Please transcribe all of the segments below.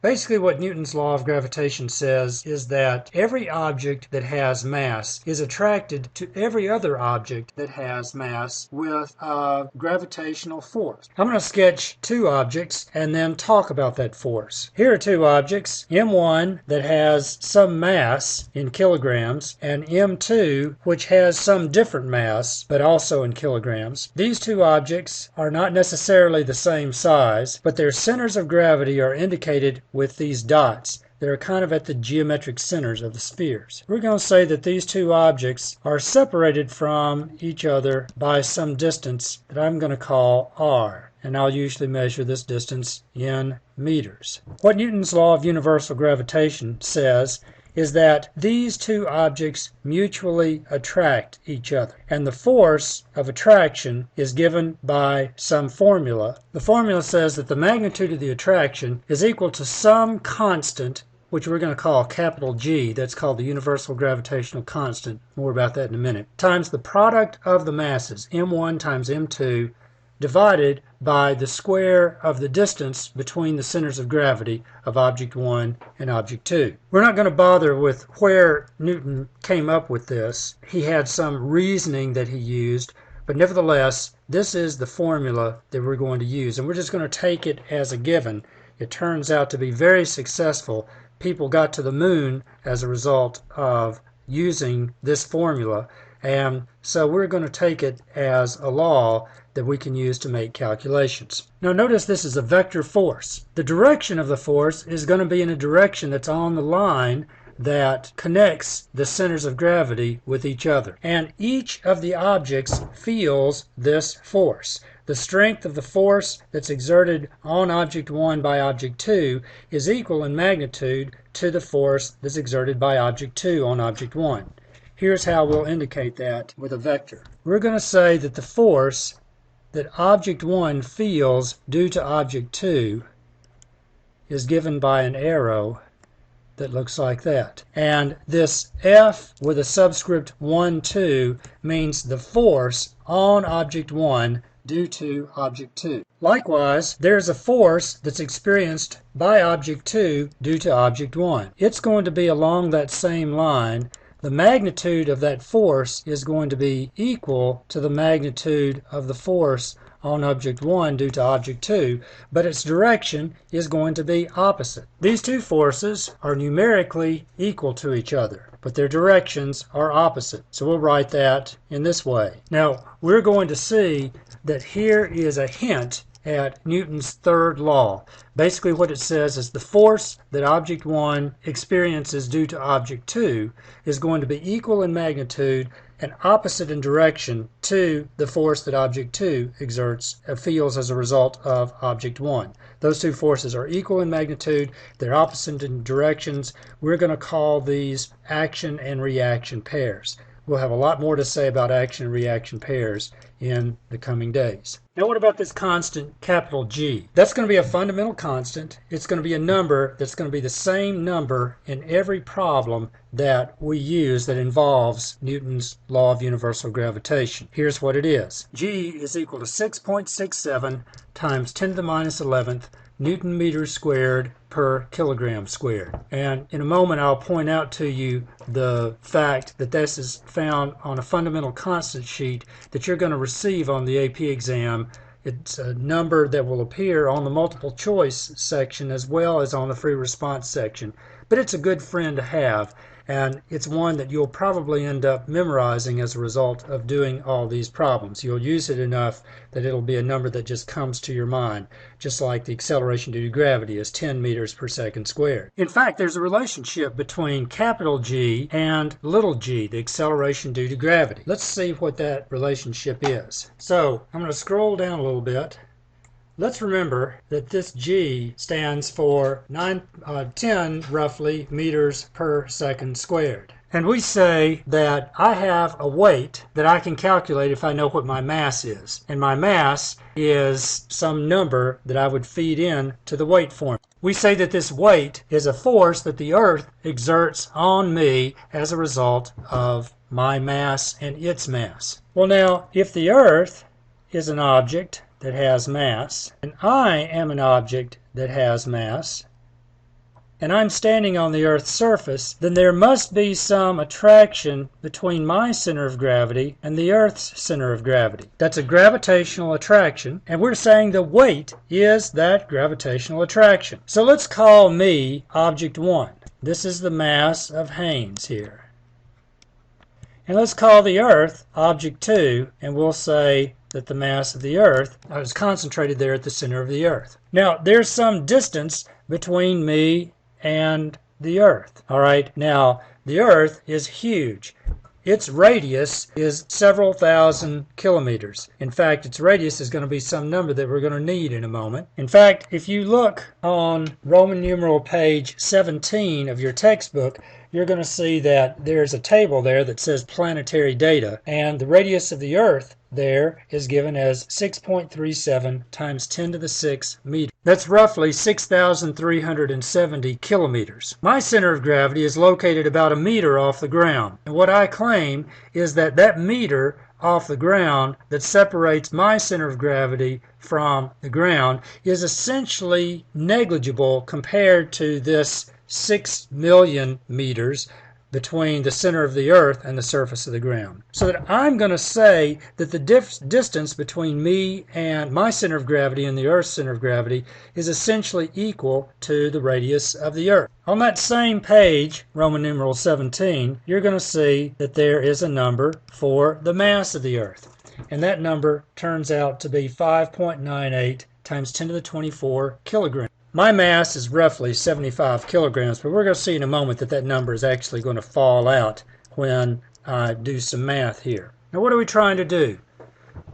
Basically, what Newton's law of gravitation says is that every object that has mass is attracted to every other object that has mass with a gravitational force. I'm going to sketch two objects and then talk about that force. Here are two objects, M1 that has some mass in kilograms and M2 which has some different mass but also in kilograms. These two objects are not necessarily the same size, but their centers of gravity are indicated with these dots that are kind of at the geometric centers of the spheres. We're going to say that these two objects are separated from each other by some distance that I'm going to call r, and I'll usually measure this distance in meters. What Newton's law of universal gravitation says is that these two objects mutually attract each other, and the force of attraction is given by some formula. The formula says that the magnitude of the attraction is equal to some constant, which we're going to call capital G, that's called the universal gravitational constant, more about that in a minute, times the product of the masses, M1 times M2, divided by the square of the distance between the centers of gravity of object 1 and object 2. We're not going to bother with where Newton came up with this. He had some reasoning that he used, but nevertheless, this is the formula that we're going to use, and we're just going to take it as a given. It turns out to be very successful. People got to the moon as a result of using this formula, and so we're going to take it as a law that we can use to make calculations. Now notice this is a vector force. The direction of the force is going to be in a direction that's on the line that connects the centers of gravity with each other. And each of the objects feels this force. The strength of the force that's exerted on object 1 by object 2 is equal in magnitude to the force that's exerted by object 2 on object 1. Here's how we'll indicate that with a vector. We're going to say that the force that object 1 feels due to object 2 is given by an arrow that looks like that. And this F with a subscript 1, 2 means the force on object 1 due to object 2. Likewise, there's a force that's experienced by object 2 due to object 1. It's going to be along that same line. The magnitude of that force is going to be equal to the magnitude of the force on object 1 due to object 2, but its direction is going to be opposite. These two forces are numerically equal to each other, but their directions are opposite. So we'll write that in this way. Now, we're going to see that here is a hint at Newton's third law. Basically what it says is the force that object 1 experiences due to object 2 is going to be equal in magnitude and opposite in direction to the force that object 2 feels as a result of object 1. Those two forces are equal in magnitude, they're opposite in directions. We're going to call these action and reaction pairs. We'll have a lot more to say about action and reaction pairs in the coming days. Now what about this constant capital G? That's going to be a fundamental constant. It's going to be a number that's going to be the same number in every problem that we use that involves Newton's law of universal gravitation. Here's what it is. G is equal to 6.67 times 10 to the minus 11th Newton meters squared per kilogram squared. And in a moment I'll point out to you the fact that this is found on a fundamental constant sheet that you're going to receive on the AP exam. It's a number that will appear on the multiple choice section as well as on the free response section. But it's a good friend to have, and it's one that you'll probably end up memorizing as a result of doing all these problems. You'll use it enough that it'll be a number that just comes to your mind, just like the acceleration due to gravity is 10 meters per second squared. In fact, there's a relationship between capital G and little g, the acceleration due to gravity. Let's see what that relationship is. So I'm going to scroll down a little bit. Let's remember that this G stands for 10 roughly meters per second squared. And we say that I have a weight that I can calculate if I know what my mass is. And my mass is some number that I would feed in to the weight formula. We say that this weight is a force that the Earth exerts on me as a result of my mass and its mass. Well now, if the Earth is an object that has mass, and I am an object that has mass, and I'm standing on the Earth's surface, then there must be some attraction between my center of gravity and the Earth's center of gravity. That's a gravitational attraction, and we're saying the weight is that gravitational attraction. So let's call me object 1. This is the mass of Haynes here. And let's call the Earth object 2, and we'll say that the mass of the Earth is concentrated there at the center of the Earth. Now, there's some distance between me and the Earth. All right, now the Earth is huge. Its radius is several thousand kilometers. In fact, its radius is going to be some number that we're going to need in a moment. In fact, if you look on Roman numeral page 17 of your textbook, you're going to see that there's a table there that says planetary data, and the radius of the Earth there is given as 6.37 times 10 to the 6 meters. That's roughly 6,370 kilometers. My center of gravity is located about a meter off the ground, and what I claim is that that meter off the ground that separates my center of gravity from the ground is essentially negligible compared to this 6 million meters between the center of the Earth and the surface of the ground. So that I'm going to say that the distance between me and my center of gravity and the Earth's center of gravity is essentially equal to the radius of the Earth. On that same page, Roman numeral 17, you're going to see that there is a number for the mass of the Earth. And that number turns out to be 5.98 times 10 to the 24 kilograms. My mass is roughly 75 kilograms, but we're going to see in a moment that that number is actually going to fall out when I do some math here. Now, what are we trying to do?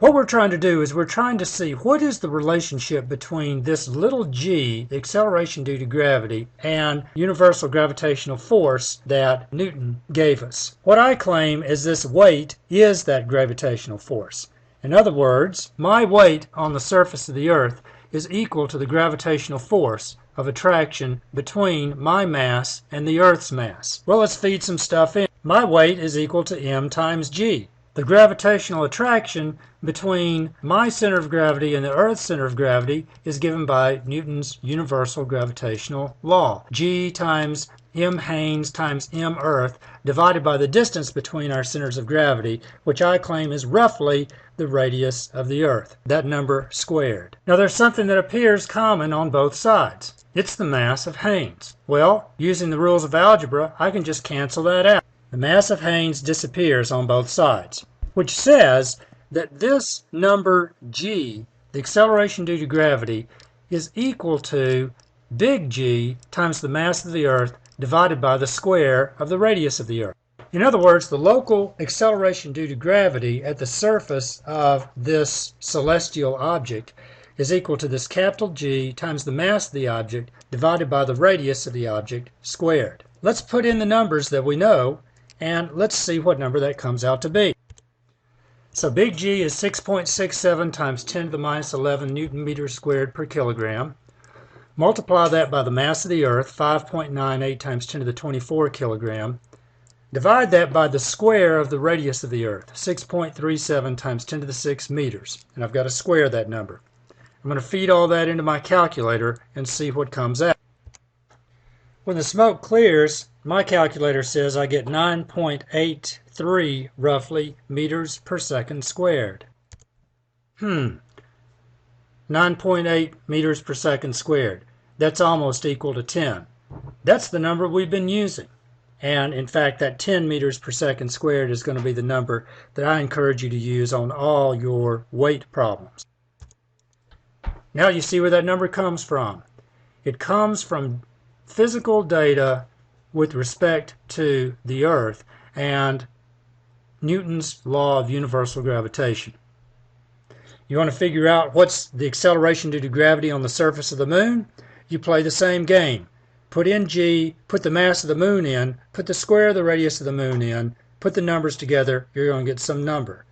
What we're trying to do is we're trying to see what is the relationship between this little g, the acceleration due to gravity, and universal gravitational force that Newton gave us. What I claim is this weight is that gravitational force. In other words, my weight on the surface of the Earth is equal to the gravitational force of attraction between my mass and the Earth's mass. Well, let's feed some stuff in. My weight is equal to m times g. The gravitational attraction between my center of gravity and the Earth's center of gravity is given by Newton's universal gravitational law. G times m Haynes times m Earth divided by the distance between our centers of gravity, which I claim is roughly the radius of the Earth. That number squared. Now there's something that appears common on both sides. It's the mass of Haynes. Well, using the rules of algebra, I can just cancel that out. The mass of Haynes disappears on both sides, which says that this number g, the acceleration due to gravity, is equal to big G times the mass of the Earth divided by the square of the radius of the Earth. In other words, the local acceleration due to gravity at the surface of this celestial object is equal to this capital G times the mass of the object divided by the radius of the object squared. Let's put in the numbers that we know, and let's see what number that comes out to be. So big G is 6.67 times 10 to the minus 11 Newton meters squared per kilogram. Multiply that by the mass of the Earth, 5.98 times 10 to the 24 kilogram. Divide that by the square of the radius of the Earth, 6.37 times 10 to the 6 meters. And I've got to square that number. I'm going to feed all that into my calculator and see what comes out. When the smoke clears, my calculator says I get 9.83 roughly meters per second squared. 9.8 meters per second squared. That's almost equal to 10. That's the number we've been using. And in fact, that 10 meters per second squared is going to be the number that I encourage you to use on all your weight problems. Now you see where that number comes from. It comes from physical data with respect to the Earth and Newton's law of universal gravitation. You want to figure out what's the acceleration due to gravity on the surface of the moon? You play the same game. Put in G, put the mass of the moon in, put the square of the radius of the moon in, put the numbers together, you're going to get some number.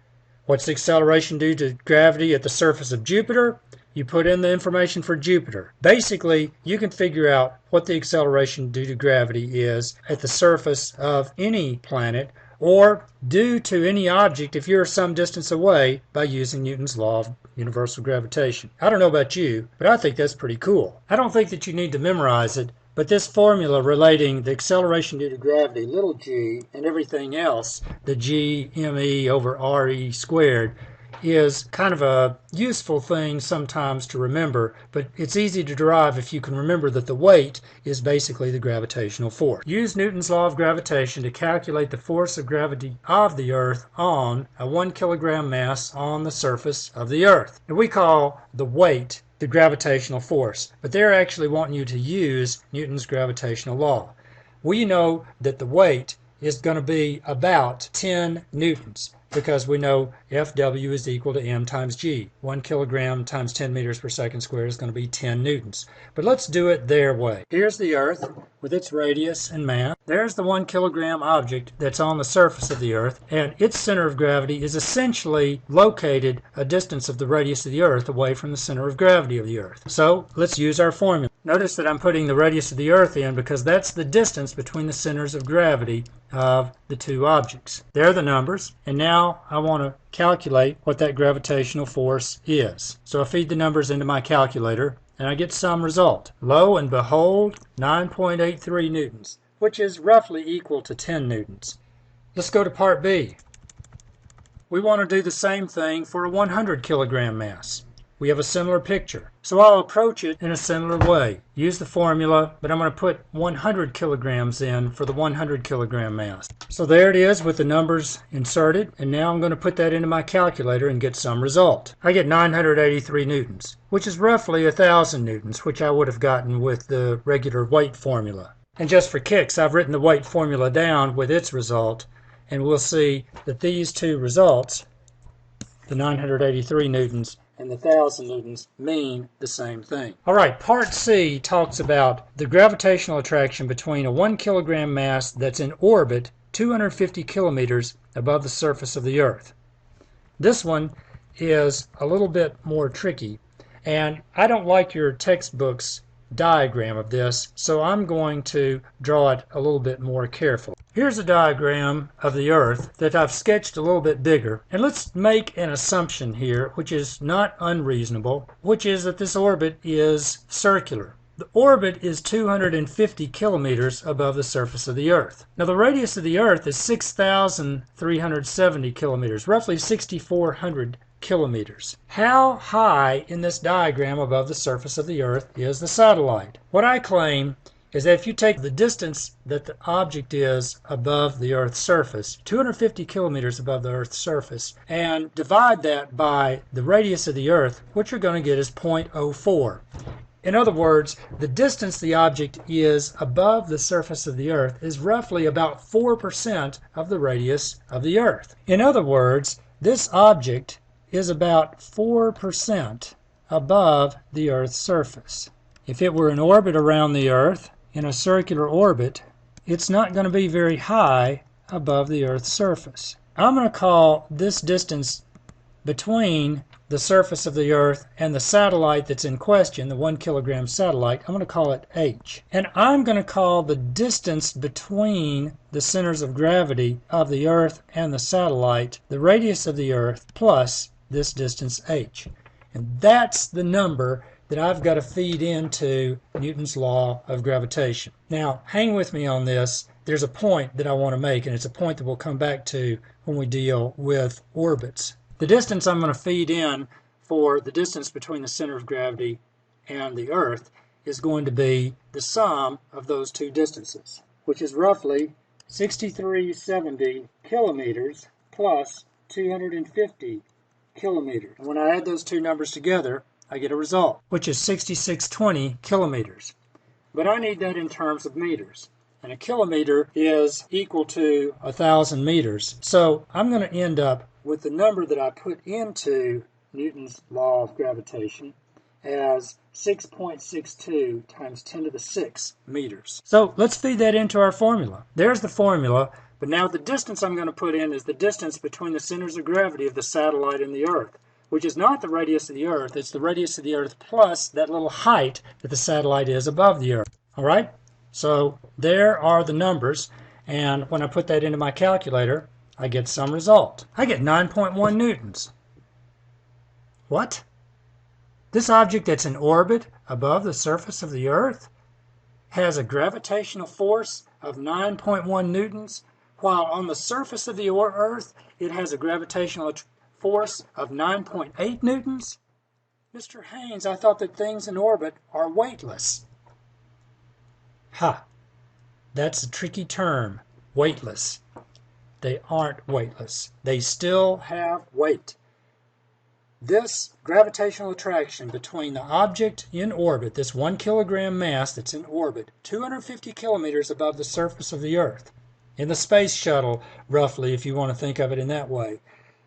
What's the acceleration due to gravity at the surface of Jupiter? You put in the information for Jupiter. Basically, you can figure out what the acceleration due to gravity is at the surface of any planet or due to any object if you're some distance away by using Newton's law of universal gravitation. I don't know about you, but I think that's pretty cool. I don't think that you need to memorize it, But this formula relating the acceleration due to gravity, little g, and everything else, the g me over re squared, is kind of a useful thing sometimes to remember, but it's easy to derive if you can remember that the weight is basically the gravitational force. Use Newton's law of gravitation to calculate the force of gravity of the Earth on a 1 kilogram mass on the surface of the Earth. And we call the weight the gravitational force, but they're actually wanting you to use Newton's gravitational law. We know that the weight is going to be about 10 newtons because we know Fw is equal to m times g. 1 kilogram times 10 meters per second squared is going to be 10 newtons. But let's do it their way. Here's the Earth with its radius and mass. There's the 1 kilogram object that's on the surface of the Earth, and its center of gravity is essentially located a distance of the radius of the Earth away from the center of gravity of the Earth. So let's use our formula. Notice that I'm putting the radius of the Earth in because that's the distance between the centers of gravity of the two objects. There are the numbers, and now I want to calculate what that gravitational force is. So I feed the numbers into my calculator and I get some result. Lo and behold, 9.83 newtons, which is roughly equal to 10 newtons. Let's go to part B. We want to do the same thing for a 100 kilogram mass. We have a similar picture. So I'll approach it in a similar way. Use the formula, but I'm going to put 100 kilograms in for the 100 kilogram mass. So there it is with the numbers inserted, and now I'm going to put that into my calculator and get some result. I get 983 newtons, which is roughly 1,000 newtons, which I would have gotten with the regular weight formula. And just for kicks, I've written the weight formula down with its result, and we'll see that these two results, the 983 newtons and the 1,000 newtons, mean the same thing. All right, part C talks about the gravitational attraction between a 1 kilogram mass that's in orbit 250 kilometers above the surface of the Earth. This one is a little bit more tricky, and I don't like your textbook's diagram of this, so I'm going to draw it a little bit more carefully. Here's a diagram of the Earth that I've sketched a little bit bigger, and let's make an assumption here, which is not unreasonable, which is that this orbit is circular. The orbit is 250 kilometers above the surface of the Earth. Now the radius of the Earth is 6,370 kilometers, roughly 6,400 kilometers. How high in this diagram above the surface of the Earth is the satellite? What I claim is that if you take the distance that the object is above the Earth's surface, 250 kilometers above the Earth's surface, and divide that by the radius of the Earth, what you're going to get is 0.04. In other words, the distance the object is above the surface of the Earth is roughly about 4% of the radius of the Earth. In other words, this object is about 4% above the Earth's surface. If it were in orbit around the Earth, in a circular orbit, it's not going to be very high above the Earth's surface. I'm going to call this distance between the surface of the Earth and the satellite that's in question, the 1 kilogram satellite, I'm going to call it h. And I'm going to call the distance between the centers of gravity of the Earth and the satellite the radius of the Earth plus this distance h. And that's the number that I've got to feed into Newton's law of gravitation. Now, hang with me on this. There's a point that I want to make, and it's a point that we'll come back to when we deal with orbits. The distance I'm going to feed in for the distance between the center of gravity and the Earth is going to be the sum of those two distances, which is roughly 6,370 kilometers plus 250 kilometers. And when I add those two numbers together, I get a result, which is 6,620 kilometers. But I need that in terms of meters. And a kilometer is equal to 1,000 meters. So I'm going to end up with the number that I put into Newton's law of gravitation as 6.62 times 10 to the 6 meters. So let's feed that into our formula. There's the formula, but now the distance I'm going to put in is the distance between the centers of gravity of the satellite and the Earth, which is not the radius of the Earth, it's the radius of the Earth plus that little height that the satellite is above the Earth. All right? So there are the numbers, and when I put that into my calculator, I get some result. I get 9.1 newtons. What? This object that's in orbit above the surface of the Earth has a gravitational force of 9.1 newtons, while on the surface of the Earth it has a gravitational force of 9.8 newtons? Mr. Haynes, I thought that things in orbit are weightless. Ha! That's a tricky term, weightless. They aren't weightless. They still have weight. This gravitational attraction between the object in orbit, this 1 kilogram mass that's in orbit, 250 kilometers above the surface of the Earth, in the space shuttle, roughly, if you want to think of it in that way,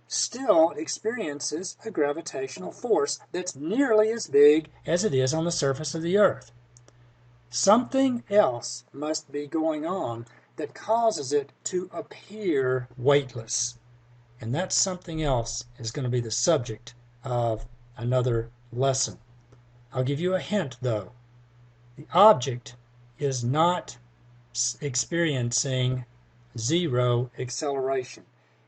still experiences a gravitational force that's nearly as big as it is on the surface of the Earth. Something else must be going on that causes it to appear weightless. And that something else is going to be the subject of another lesson. I'll give you a hint, though. The object is not experiencing zero acceleration.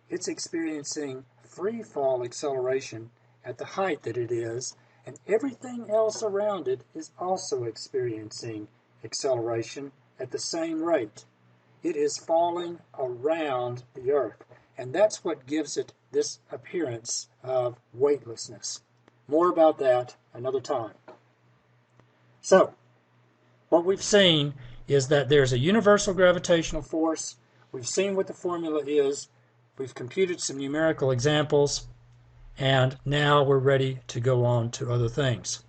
It's experiencing free fall acceleration at the height that it is, and everything else around it is also experiencing acceleration at the same rate. It is falling around the Earth, and that's what gives it this appearance of weightlessness. More about that another time. So, what we've seen is that there's a universal gravitational force. We've seen what the formula is. We've computed some numerical examples, and now we're ready to go on to other things.